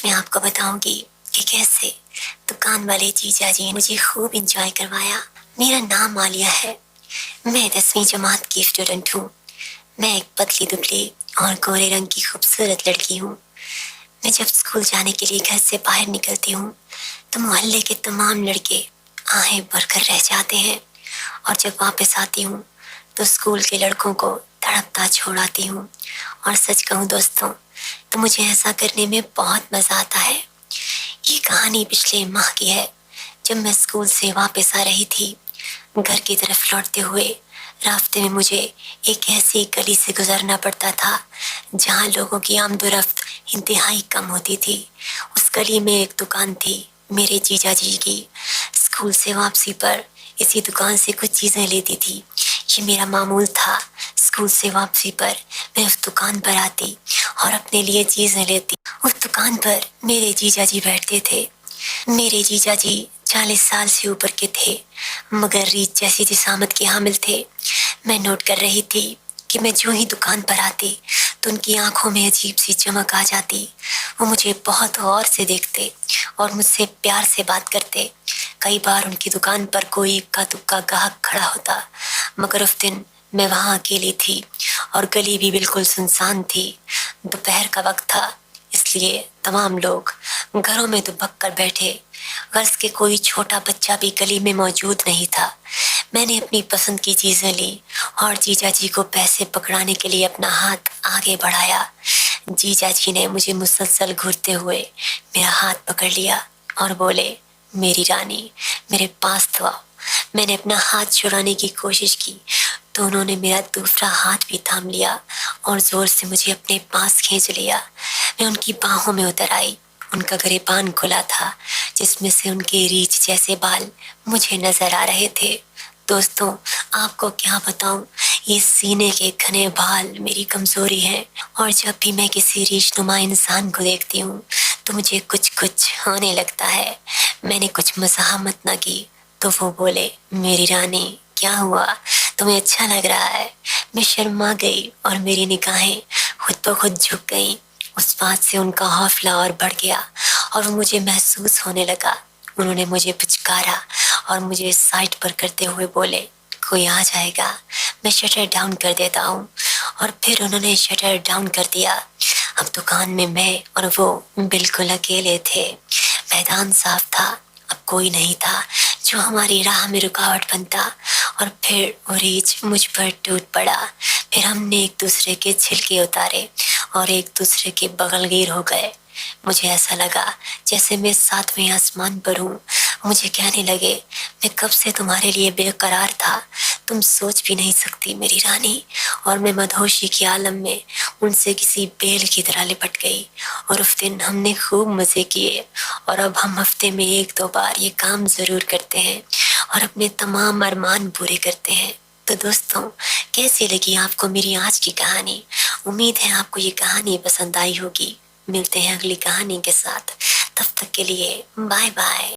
मैं आपको बताऊंगी कि कैसे दुकान वाले जीजा जी ने मुझे खूब इंजॉय करवाया। मेरा नाम आलिया है। मैं 10वीं जमात की स्टूडेंट हूँ। मैं एक पतली दुबली और गोरे रंग की खूबसूरत लड़की हूँ। मैं जब स्कूल जाने के लिए घर से बाहर निकलती हूँ तो मोहल्ले के तमाम लड़के आहें भरकर रह जाते हैं, और जब वापस आती हूँ तो स्कूल के लड़कों को तड़पता छोड़ आती हूँ। और सच कहूँ दोस्तों, तो मुझे ऐसा करने में बहुत मज़ा आता है। ये कहानी पिछले माह की है, जब मैं स्कूल से वापस आ रही थी। घर की तरफ लौटते हुए रास्ते में मुझे एक ऐसी गली से गुजरना पड़ता था जहाँ लोगों की आमदोरफ्त इंतहाई कम होती थी। उस गली में एक दुकान थी मेरे जीजा जी की। स्कूल से वापसी पर इसी दुकान से कुछ चीज़ें लेती थी। ये मेरा मामूल था। स्कूल से वापसी पर मैं उस दुकान पर आती और अपने लिए चीज़ें लेती। उस दुकान पर मेरे जीजा जी बैठते थे। मेरे जीजा जी 40 साल से ऊपर के थे, मगर रीछ जैसी जिसामत के हामिल थे। मैं नोट कर रही थी कि मैं जो ही दुकान पर आती तो उनकी आंखों में अजीब सी चमक आ जाती। वो मुझे बहुत गौर से देखते और मुझसे प्यार से बात करते। कई बार उनकी दुकान पर कोई इक्का दुक्का ग्राहक खड़ा होता, मगर उस दिन मैं वहां अकेली थी और गली भी बिल्कुल सुनसान थी। दोपहर का वक्त था, इसलिए तमाम लोग घरों में दुबक कर बैठे। गर्ल्स के कोई छोटा बच्चा भी गली में मौजूद नहीं था। मैंने अपनी पसंद की चीजें ली और जीजा जी को पैसे पकड़ाने के लिए अपना हाथ आगे बढ़ाया। जीजा जी ने मुझे मुसलसल घूरते हुए मेरा हाथ पकड़ लिया और बोले, मेरी रानी, मेरे पास तो आओ। मैंने अपना हाथ छुड़ाने की कोशिश की तो उन्होंने मेरा दूसरा हाथ भी थाम लिया और जोर से मुझे अपने पास खींच लिया। मैं उनकी बाहों में उतर आई। उनका गिरेबान खुला था, जिसमें से उनके रीछ जैसे बाल मुझे नजर आ रहे थे। दोस्तों, आपको क्या बताऊं, ये सीने के घने बाल मेरी कमजोरी है, और जब भी मैं किसी रीछनुमा इंसान को देखती हूँ तो मुझे कुछ कुछ होने लगता है। मैंने कुछ मज़ाहमत न की तो वो बोले, मेरी रानी, क्या हुआ, तुम्हें अच्छा लग रहा है? मैं शर्मा गई और मेरी निगाहें खुद ब खुद झुक गईं। उस बात से उनका हौसला और बढ़ गया और मुझे महसूस होने लगा। उन्होंने मुझे पुचकारा और मुझे साइड पर करते हुए बोले, कोई आ जाएगा, मैं शटर डाउन कर देता हूँ। और फिर उन्होंने शटर डाउन कर दिया। अब दुकान में मैं और वो बिल्कुल अकेले थे। मैदान साफ था, अब कोई नहीं था जो हमारी राह में रुकावट बनता। और फिर वो रीछ मुझ पर टूट पड़ा। फिर हमने एक दूसरे के छिलके उतारे और एक दूसरे के बगलगीर हो गए। मुझे ऐसा लगा जैसे मैं 7वें आसमान पर हूँ। मुझे कहने लगे, मैं कब से तुम्हारे लिए बेकरार था, तुम सोच भी नहीं सकती मेरी रानी। और मैं मदहोशी के आलम में उनसे किसी बेल की तरह लिपट गई। और उस दिन हमने खूब मजे किए, और अब हम हफ्ते में 1-2 बार ये काम जरूर करते हैं और अपने तमाम अरमान पूरे करते हैं। तो दोस्तों, कैसी लगी आपको मेरी आज की कहानी? उम्मीद है आपको ये कहानी पसंद आई होगी। मिलते हैं अगली कहानी के साथ। तब तक के लिए बाय बाय।